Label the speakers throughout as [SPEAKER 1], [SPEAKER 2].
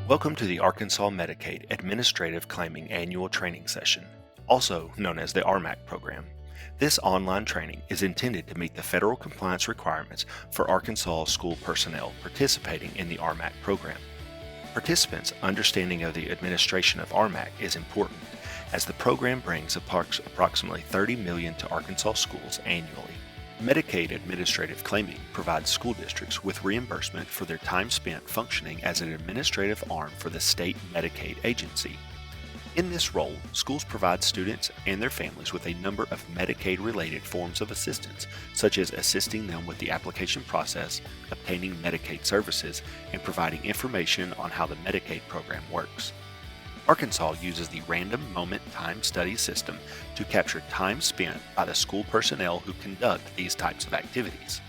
[SPEAKER 1] Welcome to the Arkansas Medicaid Administrative Claiming Annual Training Session, also known as the ARMAC program. This online training is intended to meet the federal compliance requirements for Arkansas school personnel participating in the ARMAC program. Participants' understanding of the administration of ARMAC is important, as the program brings approximately $30 million to Arkansas schools annually. Medicaid Administrative Claiming provides school districts with reimbursement for their time spent functioning as an administrative arm for the state Medicaid agency. In this role, schools provide students and their families with a number of Medicaid-related forms of assistance, such as assisting them with the application process, obtaining Medicaid services, and providing information on how the Medicaid program works. Arkansas uses the Random Moment Time Study system to capture time spent by the school personnel who conduct these types of activities.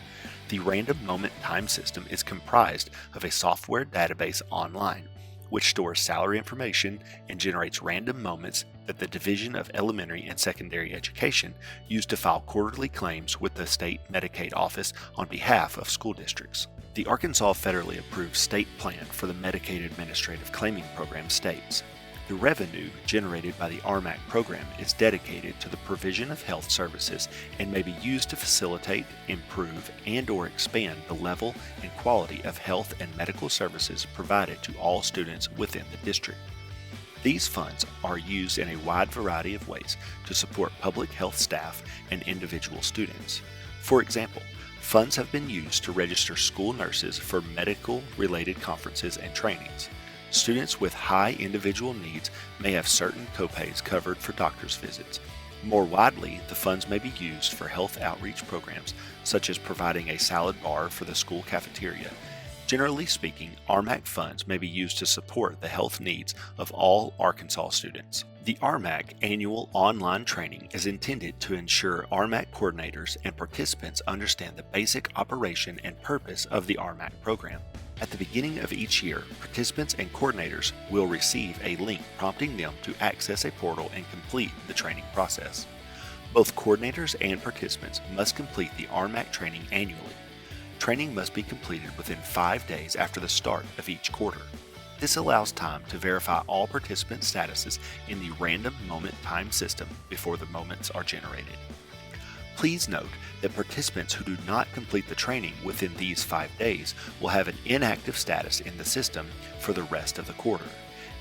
[SPEAKER 1] The Random Moment Time system is comprised of a software database online, which stores salary information and generates random moments that the Division of Elementary and Secondary Education use to file quarterly claims with the state Medicaid office on behalf of school districts. The Arkansas federally approved state plan for the Medicaid Administrative Claiming Program states, "The revenue generated by the ARMAC program is dedicated to the provision of health services and may be used to facilitate, improve, and/or expand the level and quality of health and medical services provided to all students within the district. These funds are used in a wide variety of ways to support public health staff and individual students. For example, funds have been used to register school nurses for medical-related conferences and trainings. Students with high individual needs may have certain copays covered for doctor's visits. More widely, the funds may be used for health outreach programs, such as providing a salad bar for the school cafeteria. Generally speaking, ARMAC funds may be used to support the health needs of all Arkansas students. The ARMAC annual online training is intended to ensure ARMAC coordinators and participants understand the basic operation and purpose of the ARMAC program. At the beginning of each year, participants and coordinators will receive a link prompting them to access a portal and complete the training process. Both coordinators and participants must complete the ARMAC training annually. Training must be completed within 5 days after the start of each quarter. This allows time to verify all participant statuses in the Random Moment Time system before the moments are generated. Please note that participants who do not complete the training within these 5 days will have an inactive status in the system for the rest of the quarter.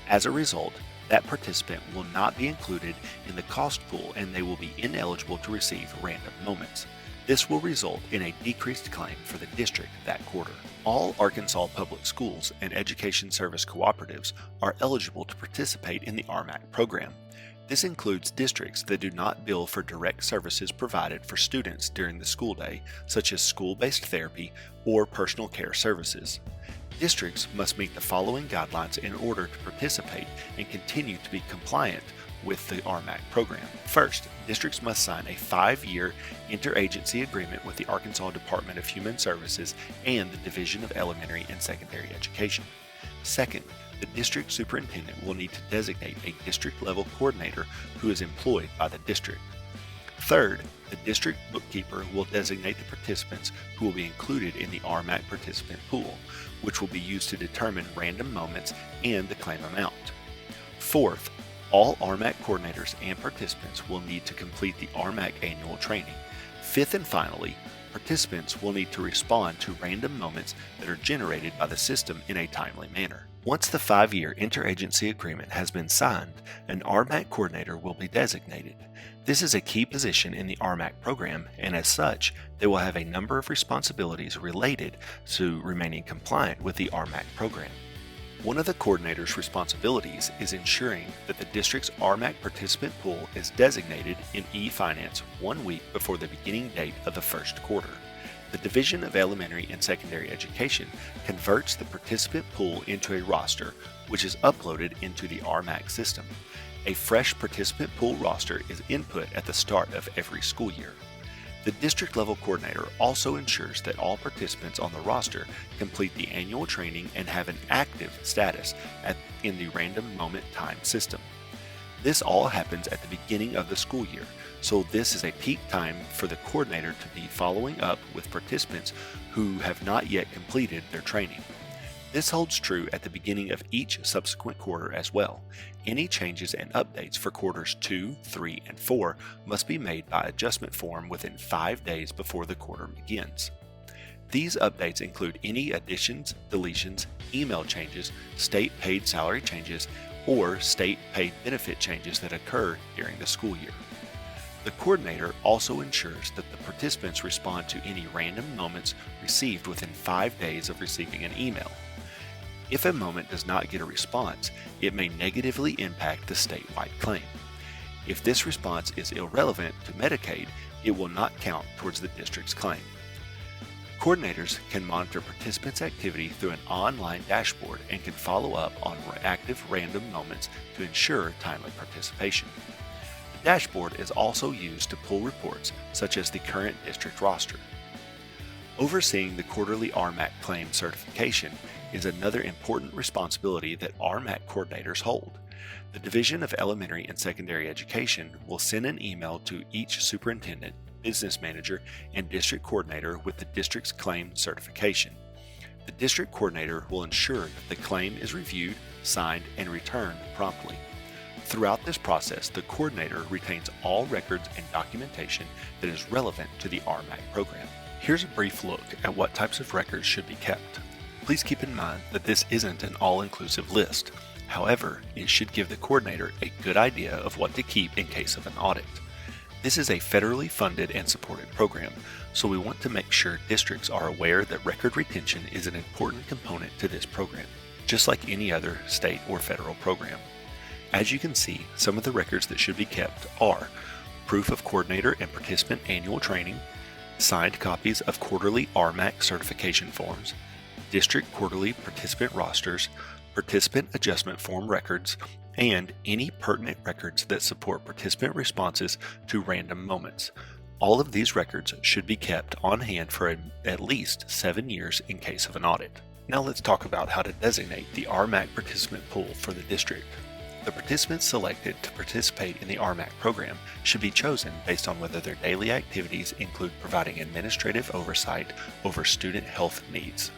[SPEAKER 1] As a result, that participant will not be included in the cost pool and they will be ineligible to receive random moments. This will result in a decreased claim for the district that quarter. All Arkansas public schools and education service cooperatives are eligible to participate in the ARMAC program. This includes districts that do not bill for direct services provided for students during the school day, such as school-based therapy or personal care services. Districts must meet the following guidelines in order to participate and continue to be compliant with the ARMAC program. First, districts must sign a 5-year interagency agreement with the Arkansas Department of Human Services and the Division of Elementary and Secondary Education. Second, the district superintendent will need to designate a district-level coordinator who is employed by the district. Third, the district bookkeeper will designate the participants who will be included in the ARMAC participant pool, which will be used to determine random moments and the claim amount. Fourth, all ARMAC coordinators and participants will need to complete the ARMAC annual training. Fifth and finally, participants will need to respond to random moments that are generated by the system in a timely manner. Once the 5-year interagency agreement has been signed, an ARMAC coordinator will be designated. This is a key position in the ARMAC program, and as such, they will have a number of responsibilities related to remaining compliant with the ARMAC program. One of the coordinator's responsibilities is ensuring that the district's ARMAC participant pool is designated in e-finance 1 week before the beginning date of the first quarter. The Division of Elementary and Secondary Education converts the participant pool into a roster, which is uploaded into the ARMAC system. A fresh participant pool roster is input at the start of every school year. The district-level coordinator also ensures that all participants on the roster complete the annual training and have an active status in the Random Moment Time system. This all happens at the beginning of the school year, so this is a peak time for the coordinator to be following up with participants who have not yet completed their training. This holds true at the beginning of each subsequent quarter as well. Any changes and updates for quarters 2, 3, and 4 must be made by adjustment form within 5 days before the quarter begins. These updates include any additions, deletions, email changes, state paid salary changes, or state paid benefit changes that occur during the school year. The coordinator also ensures that the participants respond to any random moments received within 5 days of receiving an email. If a moment does not get a response, it may negatively impact the statewide claim. If this response is irrelevant to Medicaid, it will not count towards the district's claim. Coordinators can monitor participants' activity through an online dashboard and can follow up on active random moments to ensure timely participation. The dashboard is also used to pull reports such as the current district roster. Overseeing the quarterly ARMAC claim certification is another important responsibility that ARMAC coordinators hold. The Division of Elementary and Secondary Education will send an email to each superintendent, business manager, and district coordinator with the district's claim certification. The district coordinator will ensure that the claim is reviewed, signed, and returned promptly. Throughout this process, the coordinator retains all records and documentation that is relevant to the ARMAC program. Here's a brief look at what types of records should be kept. Please keep in mind that this isn't an all-inclusive list. However, it should give the coordinator a good idea of what to keep in case of an audit. This is a federally funded and supported program, so we want to make sure districts are aware that record retention is an important component to this program, just like any other state or federal program. As you can see, some of the records that should be kept are proof of coordinator and participant annual training, signed copies of quarterly ARMAC certification forms, district quarterly participant rosters, participant adjustment form records, and any pertinent records that support participant responses to random moments. All of these records should be kept on hand for at least 7 years in case of an audit. Now let's talk about how to designate the ARMAC participant pool for the district. The participants selected to participate in the ARMAC program should be chosen based on whether their daily activities include providing administrative oversight over student health needs.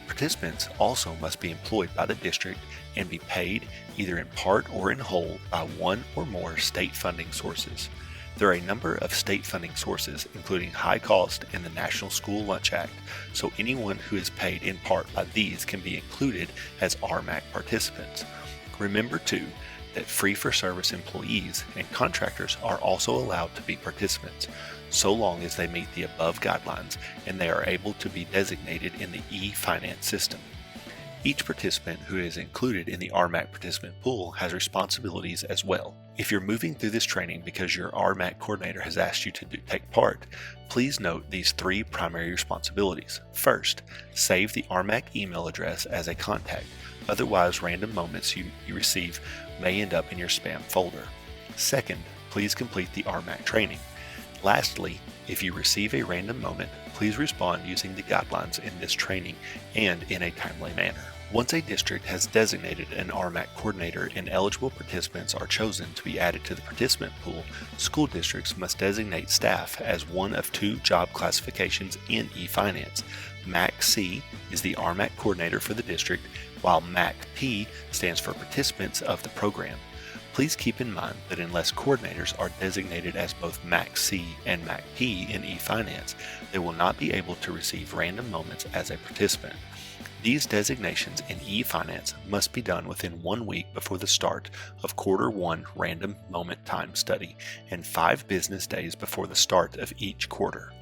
[SPEAKER 1] Participants also must be employed by the district and be paid either in part or in whole by one or more state funding sources. There are a number of state funding sources, including High Cost and the National School Lunch Act, so anyone who is paid in part by these can be included as ARMAC participants. Remember, too, that free-for-service employees and contractors are also allowed to be participants, so long as they meet the above guidelines and they are able to be designated in the e-finance system. Each participant who is included in the ARMAC participant pool has responsibilities as well. If you're moving through this training because your ARMAC coordinator has asked you to take part, please note these 3 primary responsibilities. First, save the ARMAC email address as a contact. Otherwise, random moments you receive may end up in your spam folder. Second, please complete the ARMAC training. Lastly, if you receive a random moment, please respond using the guidelines in this training and in a timely manner. Once a district has designated an ARMAC coordinator and eligible participants are chosen to be added to the participant pool, school districts must designate staff as one of 2 job classifications in e-finance. MAC C is the ARMAC coordinator for the district, while MAC P stands for participants of the program. Please keep in mind that unless coordinators are designated as both MAC C and MAC P in e-finance, they will not be able to receive random moments as a participant. These designations in e-finance must be done within 1 week before the start of Quarter 1 Random Moment Time Study and 5 business days before the start of each quarter.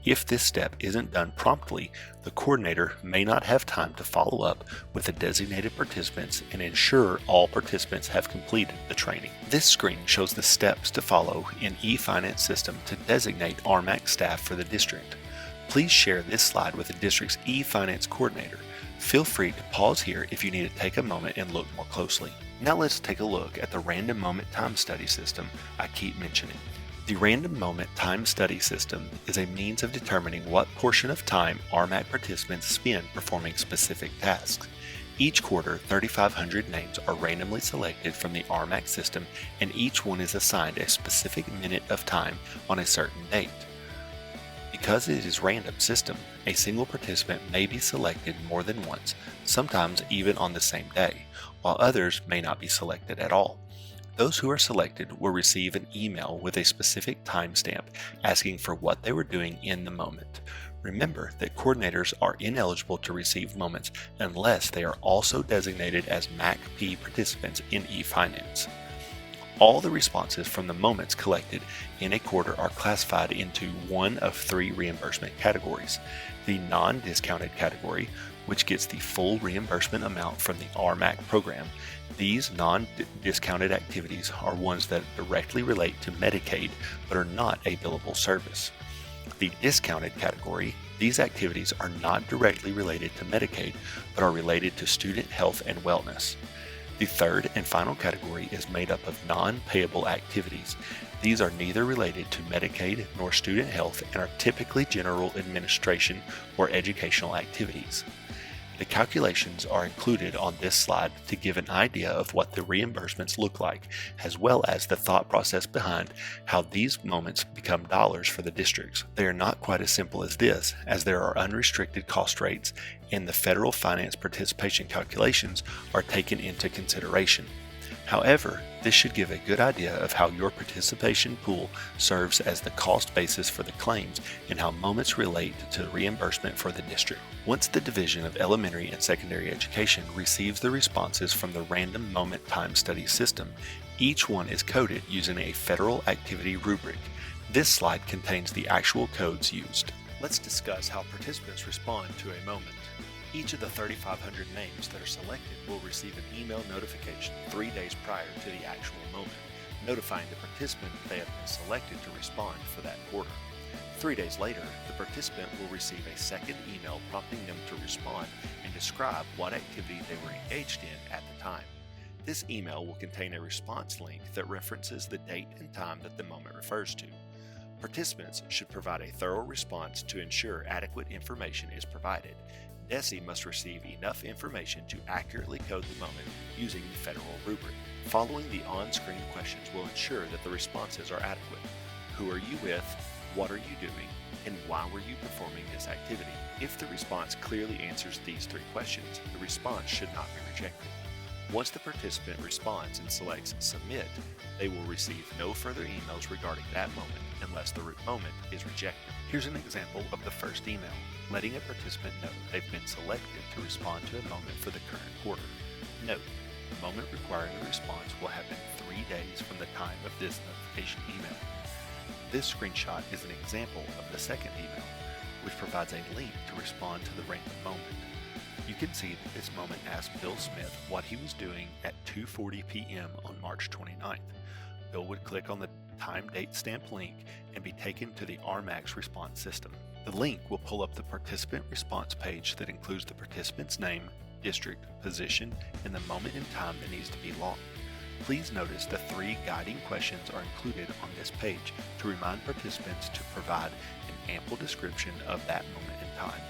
[SPEAKER 1] If this step isn't done promptly, the coordinator may not have time to follow up with the designated participants and ensure all participants have completed the training. This screen shows the steps to follow in e-finance system to designate ARMAC staff for the district. Please share this slide with the district's e-finance coordinator. Feel free to pause here if you need to take a moment and look more closely. Now let's take a look at the Random Moment Time Study system I keep mentioning. The Random Moment Time Study system is a means of determining what portion of time ARMAC participants spend performing specific tasks. Each quarter, 3,500 names are randomly selected from the ARMAC system, and each one is assigned a specific minute of time on a certain date. The Because it is a random system, a single participant may be selected more than once, sometimes even on the same day, while others may not be selected at all. Those who are selected will receive an email with a specific timestamp asking for what they were doing in the moment. Remember that coordinators are ineligible to receive moments unless they are also designated as MAC-P participants in eFinance. All the responses from the moments collected in a quarter are classified into one of three reimbursement categories. The non-discounted category, which gets the full reimbursement amount from the ARMAC program. These non-discounted activities are ones that directly relate to Medicaid but are not a billable service. The discounted category, these activities are not directly related to Medicaid but are related to student health and wellness. The third and final category is made up of non-payable activities. These are neither related to Medicaid nor student health and are typically general administration or educational activities. The calculations are included on this slide to give an idea of what the reimbursements look like, as well as the thought process behind how these moments become dollars for the districts. They are not quite as simple as this, as there are unrestricted cost rates and the federal finance participation calculations are taken into consideration. However, this should give a good idea of how your participation pool serves as the cost basis for the claims and how moments relate to reimbursement for the district. Once the Division of Elementary and Secondary Education receives the responses from the Random Moment Time Study system, each one is coded using a federal activity rubric. This slide contains the actual codes used. Let's discuss how participants respond to a moment. Each of the 3,500 names that are selected will receive an email notification 3 days prior to the actual moment, notifying the participant that they have been selected to respond for that quarter. 3 days later, the participant will receive a second email prompting them to respond and describe what activity they were engaged in at the time. This email will contain a response link that references the date and time that the moment refers to. Participants should provide a thorough response to ensure adequate information is provided. DESE must receive enough information to accurately code the moment using the federal rubric. Following the on-screen questions will ensure that the responses are adequate. Who are you with? What are you doing? And why were you performing this activity? If the response clearly answers these three questions, the response should not be rejected. Once the participant responds and selects Submit, they will receive no further emails regarding that moment unless the moment is rejected. Here's an example of the first email, letting a participant know they've been selected to respond to a moment for the current quarter. Note, the moment requiring a response will happen 3 days from the time of this notification email. This screenshot is an example of the second email, which provides a link to respond to the random moment. You can see that this moment asked Bill Smith what he was doing at 2:40 p.m. on March 29th. Bill would click on the time date stamp link and be taken to the ARMAC's response system. The link will pull up the participant response page that includes the participant's name, district, position, and the moment in time that needs to be logged. Please notice the 3 guiding questions are included on this page to remind participants to provide an ample description of that moment in time.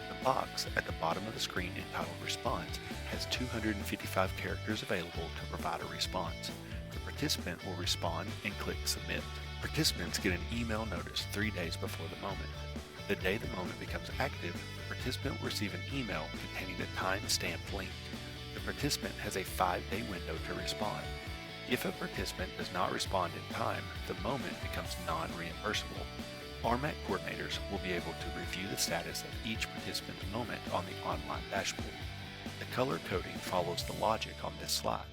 [SPEAKER 1] The box at the bottom of the screen entitled Response has 255 characters available to provide a response. The participant will respond and click Submit. Participants get an email notice 3 days before the moment. The day the moment becomes active, the participant will receive an email containing the time-stamped link. The participant has a 5-day window to respond. If a participant does not respond in time, the moment becomes non-reimbursable. ARMAC coordinators will be able to review the status of each participant's moment on the online dashboard. The color coding follows the logic on this slide.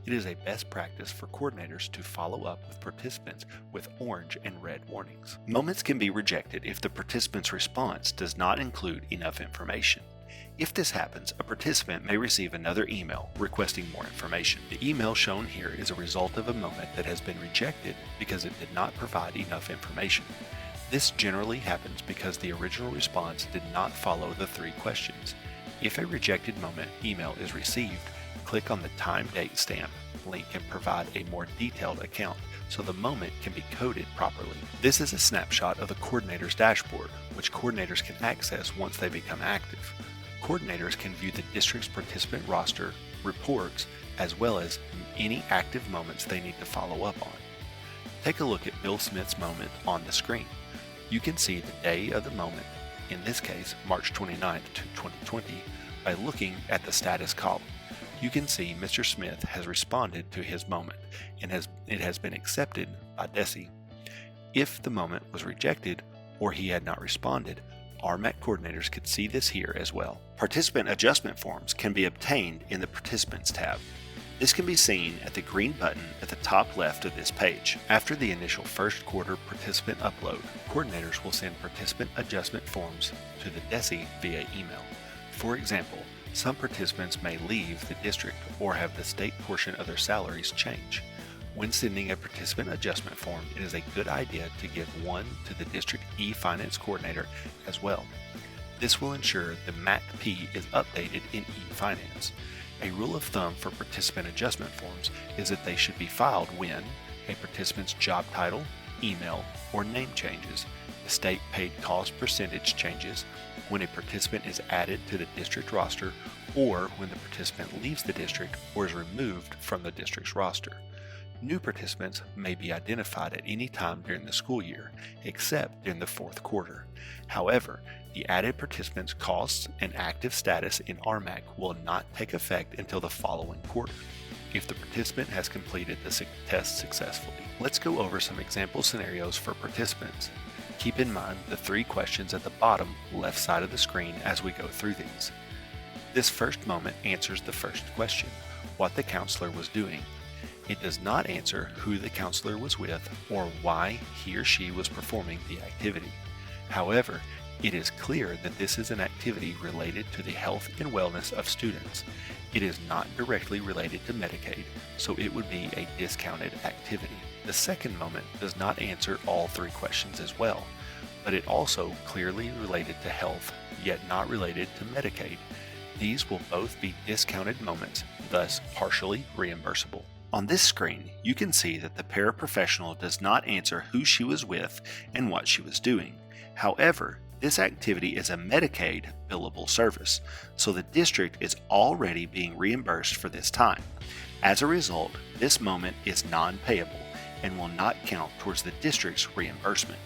[SPEAKER 1] It is a best practice for coordinators to follow up with participants with orange and red warnings. Moments can be rejected if the participant's response does not include enough information. If this happens, a participant may receive another email requesting more information. The email shown here is a result of a moment that has been rejected because it did not provide enough information. This generally happens because the original response did not follow the 3 questions. If a rejected moment email is received, click on the time date stamp link and provide a more detailed account so the moment can be coded properly. This is a snapshot of the coordinator's dashboard, which coordinators can access once they become active. Coordinators can view the district's participant roster, reports, as well as any active moments they need to follow up on. Take a look at Bill Smith's moment on the screen. You can see the day of the moment, in this case March 29th, 2020, by looking at the status column. You can see Mr. Smith has responded to his moment and it has been accepted by DESE. If the moment was rejected or he had not responded, ARMAC coordinators could see this here as well. Participant adjustment forms can be obtained in the Participants tab. This can be seen at the green button at the top left of this page. After the initial first quarter participant upload, coordinators will send participant adjustment forms to the DESE via email. For example, some participants may leave the district or have the state portion of their salaries change. When sending a participant adjustment form, it is a good idea to give one to the district e-finance coordinator as well. This will ensure the MAC-P is updated in e-finance. A rule of thumb for participant adjustment forms is that they should be filed when a participant's job title, email, or name changes, the state paid cost percentage changes, when a participant is added to the district roster, or when the participant leaves the district or is removed from the district's roster. New participants may be identified at any time during the school year, except during the fourth quarter. However, the added participants' costs and active status in ARMAC will not take effect until the following quarter, if the participant has completed the test successfully. Let's go over some example scenarios for participants. Keep in mind the 3 questions at the bottom left side of the screen as we go through these. This first moment answers the first question, what the counselor was doing. It does not answer who the counselor was with or why he or she was performing the activity. However, it is clear that this is an activity related to the health and wellness of students. It is not directly related to Medicaid, so it would be a discounted activity. The second moment does not answer all 3 questions as well, but it also clearly related to health, yet not related to Medicaid. These will both be discounted moments, thus partially reimbursable. On this screen, you can see that the paraprofessional does not answer who she was with and what she was doing. However, this activity is a Medicaid billable service, so the district is already being reimbursed for this time. As a result, this moment is non-payable and will not count towards the district's reimbursement.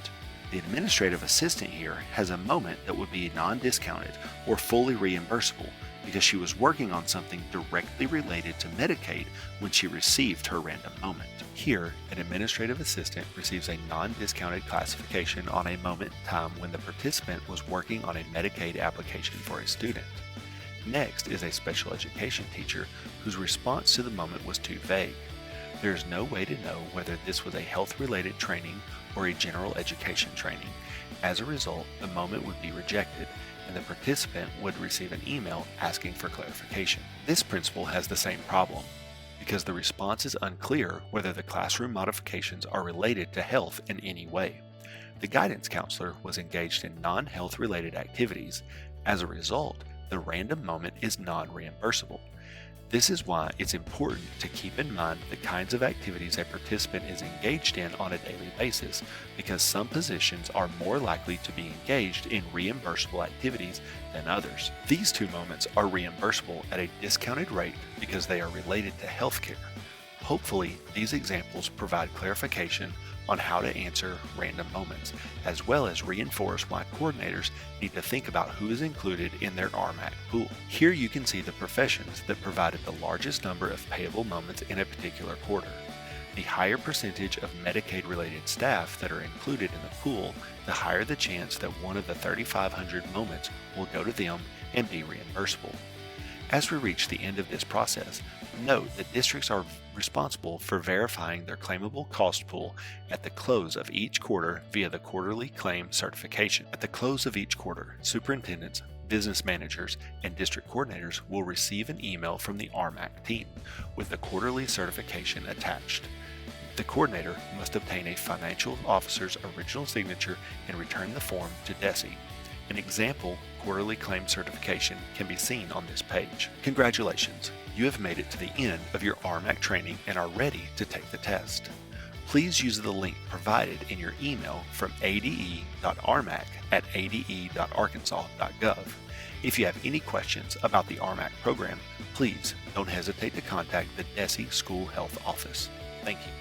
[SPEAKER 1] The administrative assistant here has a moment that would be non-discounted or fully reimbursable because she was working on something directly related to Medicaid when she received her random moment. Here, an administrative assistant receives a non-discounted classification on a moment in time when the participant was working on a Medicaid application for a student. Next is a special education teacher whose response to the moment was too vague. There is no way to know whether this was a health-related training or a general education training. As a result, the moment would be rejected, and the participant would receive an email asking for clarification. This principal has the same problem, because the response is unclear whether the classroom modifications are related to health in any way. The guidance counselor was engaged in non-health related activities. As a result, the random moment is non-reimbursable. This is why it's important to keep in mind the kinds of activities a participant is engaged in on a daily basis, because some positions are more likely to be engaged in reimbursable activities than others. These 2 moments are reimbursable at a discounted rate because they are related to healthcare. Hopefully, these examples provide clarification on how to answer random moments, as well as reinforce why coordinators need to think about who is included in their ARMAC pool. Here you can see the professions that provided the largest number of payable moments in a particular quarter. The higher percentage of Medicaid-related staff that are included in the pool, the higher the chance that one of the 3,500 moments will go to them and be reimbursable. As we reach the end of this process, note that districts are responsible for verifying their claimable cost pool at the close of each quarter via the quarterly claim certification. At the close of each quarter, superintendents, business managers, and district coordinators will receive an email from the ARMAC team with the quarterly certification attached. The coordinator must obtain a financial officer's original signature and return the form to DESE. An example quarterly claim certification can be seen on this page. Congratulations! You have made it to the end of your ARMAC training and are ready to take the test. Please use the link provided in your email from ade.armac@ade.arkansas.gov. If you have any questions about the ARMAC program, please don't hesitate to contact the DESE School Health Office. Thank you.